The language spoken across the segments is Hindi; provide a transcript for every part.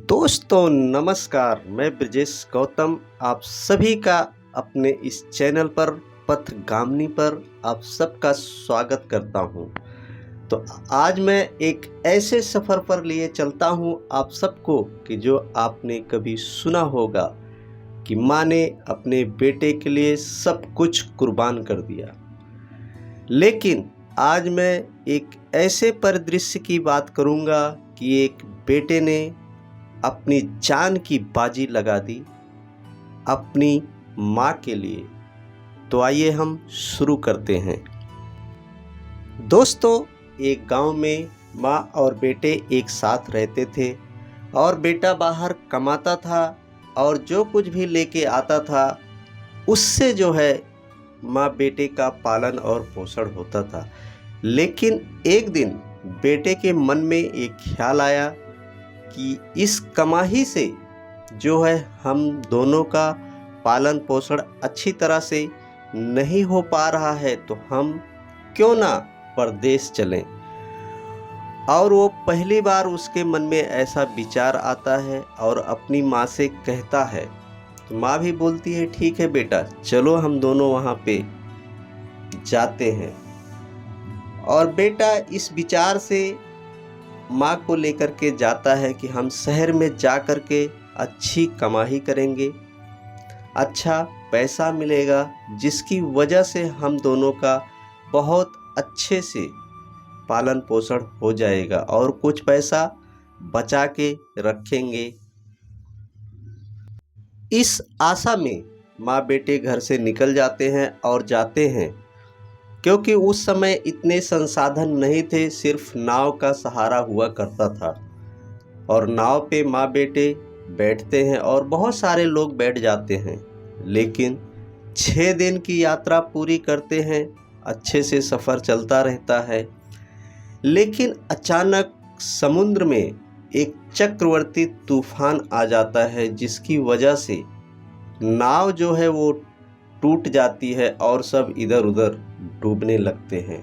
दोस्तों नमस्कार, मैं ब्रजेश गौतम आप सभी का अपने इस चैनल पर पथगामिनी पर आप सबका स्वागत करता हूं। तो आज मैं एक ऐसे सफ़र पर लिए चलता हूं आप सबको कि जो आपने कभी सुना होगा कि माँ ने अपने बेटे के लिए सब कुछ कुर्बान कर दिया। लेकिन आज मैं एक ऐसे परिदृश्य की बात करूंगा कि एक बेटे ने अपनी जान की बाजी लगा दी अपनी माँ के लिए। तो आइए हम शुरू करते हैं। दोस्तों, एक गांव में माँ और बेटे एक साथ रहते थे और बेटा बाहर कमाता था और जो कुछ भी लेके आता था उससे जो है माँ बेटे का पालन और पोषण होता था। लेकिन एक दिन बेटे के मन में एक ख्याल आया कि इस कमाई से जो है हम दोनों का पालन पोषण अच्छी तरह से नहीं हो पा रहा है, तो हम क्यों ना परदेश चलें। और वो पहली बार उसके मन में ऐसा विचार आता है और अपनी माँ से कहता है। तो माँ भी बोलती है ठीक है बेटा, चलो हम दोनों वहाँ पे जाते हैं। और बेटा इस विचार से माँ को लेकर के जाता है कि हम शहर में जा कर के अच्छी कमाई करेंगे, अच्छा पैसा मिलेगा, जिसकी वजह से हम दोनों का बहुत अच्छे से पालन पोषण हो जाएगा और कुछ पैसा बचा के रखेंगे। इस आशा में माँ बेटे घर से निकल जाते हैं और जाते हैं, क्योंकि उस समय इतने संसाधन नहीं थे, सिर्फ नाव का सहारा हुआ करता था। और नाव पे माँ बेटे बैठते हैं और बहुत सारे लोग बैठ जाते हैं। लेकिन 6 दिन की यात्रा पूरी करते हैं, अच्छे से सफ़र चलता रहता है। लेकिन अचानक समुद्र में एक चक्रवर्ती तूफान आ जाता है, जिसकी वजह से नाव जो है वो टूट जाती है और सब इधर उधर डूबने लगते हैं।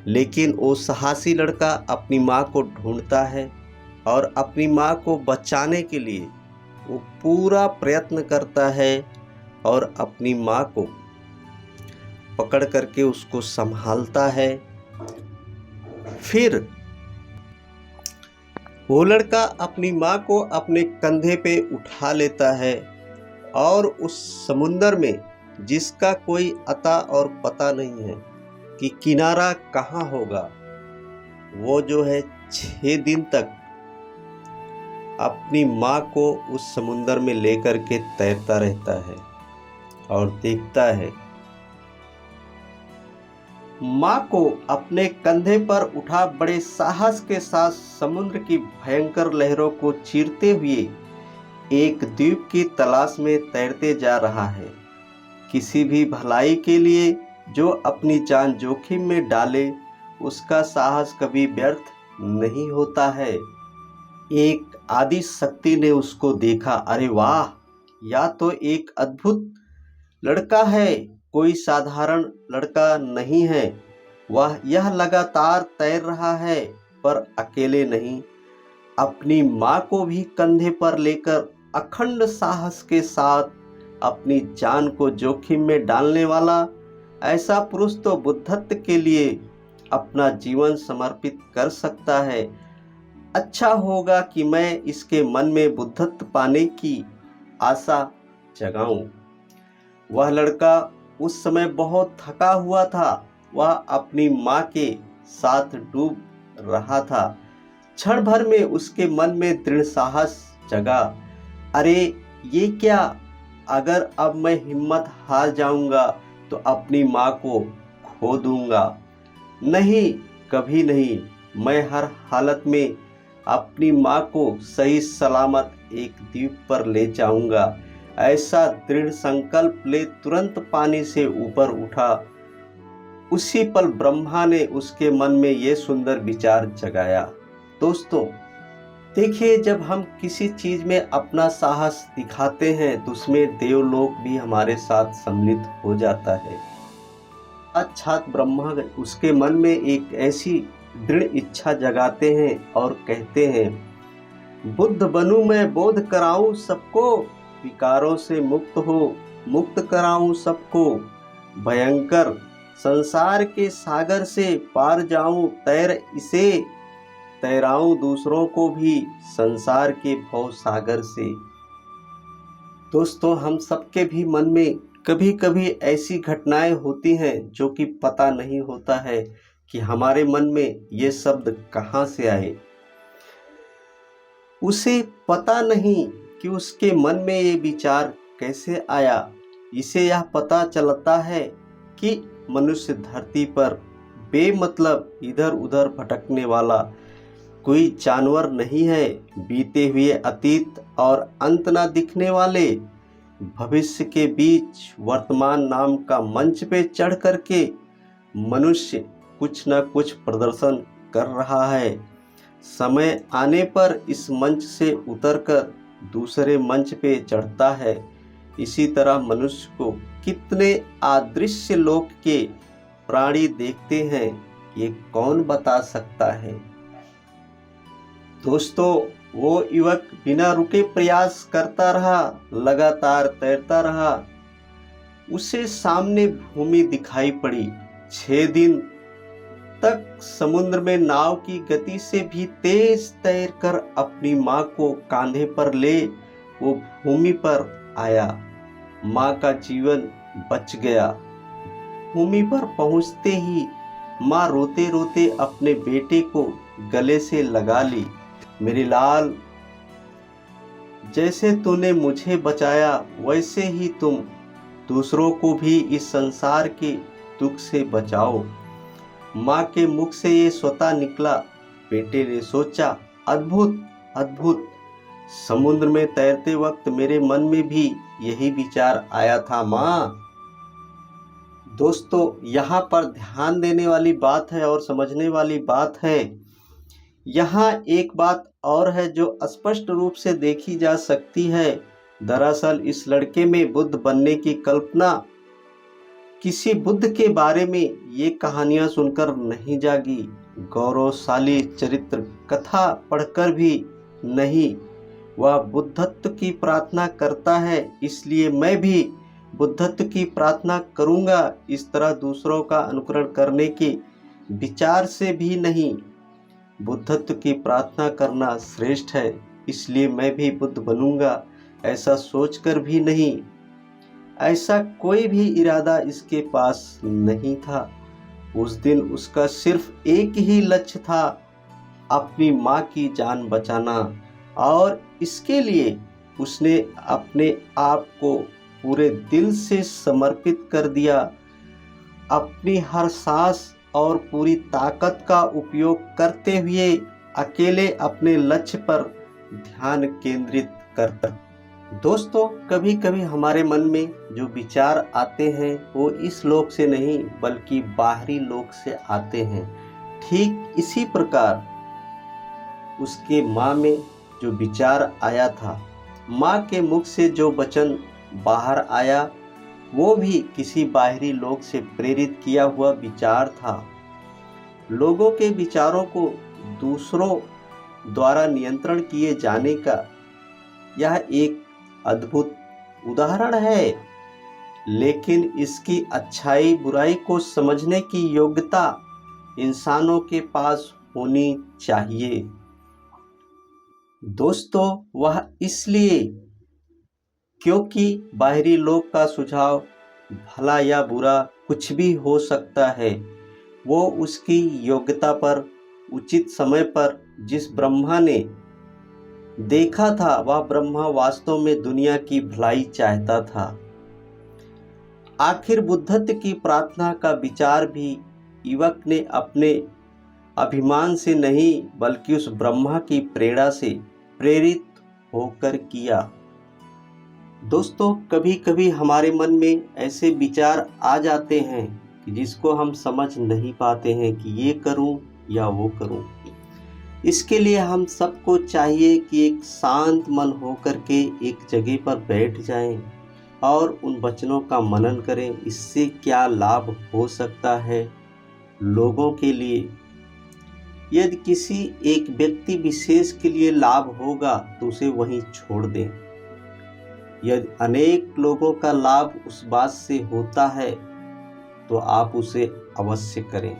लेकिन वो साहसी लड़का अपनी माँ को ढूंढता है और अपनी माँ को बचाने के लिए वो पूरा प्रयत्न करता है और अपनी माँ को पकड़ करके उसको संभालता है। फिर वो लड़का अपनी माँ को अपने कंधे पे उठा लेता है और उस समुंदर में, जिसका कोई अता और पता नहीं है कि किनारा कहाँ होगा, वो जो है 6 दिन तक अपनी माँ को उस समुंदर में लेकर के तैरता रहता है और देखता है माँ को अपने कंधे पर उठा बड़े साहस के साथ समुद्र की भयंकर लहरों को चीरते हुए एक द्वीप की तलाश में तैरते जा रहा है। किसी भी भलाई के लिए जो अपनी जान जोखिम में डाले, उसका साहस कभी व्यर्थ नहीं होता है। एक आदि शक्ति ने उसको देखा, अरे वाह, यह तो एक अद्भुत लड़का है, कोई साधारण लड़का नहीं है। यह लगातार तैर रहा है, पर अकेले नहीं, अपनी माँ को भी कंधे पर लेकर अखंड साहस के साथ अपनी जान को जोखिम में डालने वाला ऐसा पुरुष तो बुद्धत्व के लिए अपना जीवन समर्पित कर सकता है। अच्छा होगा कि मैं इसके मन में बुद्धत्व पाने की आशा जगाऊं। वह लड़का उस समय बहुत थका हुआ था, वह अपनी माँ के साथ डूब रहा था। क्षण भर में उसके मन में दृढ़ साहस जगा, अरे ये क्या, अगर अब मैं हिम्मत हार जाऊंगा तो अपनी माँ को खो दूंगा। नहीं, कभी नहीं, मैं हर हालत में अपनी माँ को सही सलामत एक द्वीप पर ले जाऊंगा। ऐसा दृढ़ संकल्प ले तुरंत पानी से ऊपर उठा। उसी पल ब्रह्मा ने उसके मन में ये सुंदर विचार जगाया। दोस्तों देखिए, जब हम किसी चीज में अपना साहस दिखाते हैं तो उसमें देवलोक भी हमारे साथ सम्मिलित हो जाता है। अच्छा, ब्रह्मा उसके मन में एक ऐसी दृढ़ इच्छा जगाते हैं और कहते हैं बुद्ध बनूं मैं बोध कराऊं सबको, विकारों से मुक्त हो मुक्त कराऊं सबको। भयंकर संसार के सागर से पार जाऊं तैर इसे, तैराऊं दूसरों को भी संसार के भव सागर से। दोस्तों, हम सबके भी मन में कभी कभी ऐसी घटनाएं होती हैं जो कि पता नहीं होता है कि हमारे मन में ये शब्द कहाँ से आए। उसे पता नहीं कि उसके मन में ये विचार कैसे आया। इसे यह पता चलता है कि मनुष्य धरती पर बेमतलब इधर उधर भटकने वाला कोई जानवर नहीं है। बीते हुए अतीत और अंत न दिखने वाले भविष्य के बीच वर्तमान नाम का मंच पे चढ़ करके मनुष्य कुछ न कुछ प्रदर्शन कर रहा है। समय आने पर इस मंच से उतरकर दूसरे मंच पे चढ़ता है। इसी तरह मनुष्य को कितने अदृश्य लोक के प्राणी देखते हैं, ये कौन बता सकता है। दोस्तों, वो युवक बिना रुके प्रयास करता रहा, लगातार तैरता रहा। उसे सामने भूमि दिखाई पड़ी। 6 दिन तक समुद्र में नाव की गति से भी तेज तैरकर अपनी माँ को कांधे पर ले वो भूमि पर आया। माँ का जीवन बच गया। भूमि पर पहुंचते ही माँ रोते रोते अपने बेटे को गले से लगा ली। मेरे लाल, जैसे तूने मुझे बचाया वैसे ही तुम दूसरों को भी इस संसार के दुख से बचाओ। माँ के मुख से ये स्वतः निकला। बेटे ने सोचा, अद्भुत अद्भुत, समुद्र में तैरते वक्त मेरे मन में भी यही विचार आया था माँ। दोस्तों, यहाँ पर ध्यान देने वाली बात है और समझने वाली बात है। यहाँ एक बात और है जो स्पष्ट रूप से देखी जा सकती है। दरअसल इस लड़के में बुद्ध बनने की कल्पना किसी बुद्ध के बारे में ये कहानियां सुनकर नहीं जागी, गौरवशाली चरित्र कथा पढ़कर भी नहीं। वह बुद्धत्व की प्रार्थना करता है, इसलिए मैं भी बुद्धत्व की प्रार्थना करूंगा। इस तरह दूसरों का अनुकरण करने के विचार से भी नहीं। बुद्धत्व की प्रार्थना करना श्रेष्ठ है, इसलिए मैं भी बुद्ध बनूंगा, ऐसा सोचकर भी नहीं। ऐसा कोई भी इरादा इसके पास नहीं था। उस दिन उसका सिर्फ एक ही लक्ष्य था, अपनी माँ की जान बचाना, और इसके लिए उसने अपने आप को पूरे दिल से समर्पित कर दिया। अपनी हर सांस और पूरी ताकत का उपयोग करते हुए अकेले अपने लक्ष्य पर ध्यान केंद्रित करता। दोस्तों, कभी कभी हमारे मन में जो विचार आते हैं वो इस लोक से नहीं बल्कि बाहरी लोक से आते हैं। ठीक इसी प्रकार उसके माँ में जो विचार आया था, माँ के मुख से जो वचन बाहर आया, वो भी किसी बाहरी लोक से प्रेरित किया हुआ विचार था। लोगों के विचारों को दूसरों द्वारा नियंत्रण किए जाने का यह एक अद्भुत उदाहरण है, लेकिन इसकी अच्छाई बुराई को समझने की योग्यता इंसानों के पास होनी चाहिए। दोस्तों, वह इसलिए क्योंकि बाहरी लोक का सुझाव भला या बुरा कुछ भी हो सकता है। वो उसकी योग्यता पर उचित समय पर जिस ब्रह्मा ने देखा था, वह ब्रह्मा वास्तव में दुनिया की भलाई चाहता था। आखिर बुद्धत्व की प्रार्थना का विचार भी युवक ने अपने अभिमान से नहीं बल्कि उस ब्रह्मा की प्रेरणा से प्रेरित होकर किया। दोस्तों, कभी कभी हमारे मन में ऐसे विचार आ जाते हैं कि जिसको हम समझ नहीं पाते हैं कि ये करूं या वो करूं। इसके लिए हम सबको चाहिए कि एक शांत मन होकर के एक जगह पर बैठ जाएं और उन वचनों का मनन करें। इससे क्या लाभ हो सकता है लोगों के लिए, यदि किसी एक व्यक्ति विशेष के लिए लाभ होगा तो उसे वहीं छोड़ दें। यदि अनेक लोगों का लाभ उस बात से होता है तो आप उसे अवश्य करें।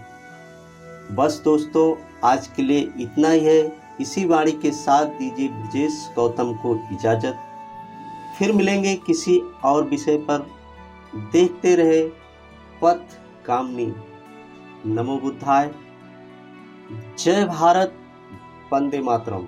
बस दोस्तों, आज के लिए इतना ही है। इसी वाणी के साथ दीजिए ब्रजेश गौतम को इजाज़त। फिर मिलेंगे किसी और विषय पर। देखते रहे पथ गामिनी। नमो बुद्धाय। जय भारत। वंदे मातरम।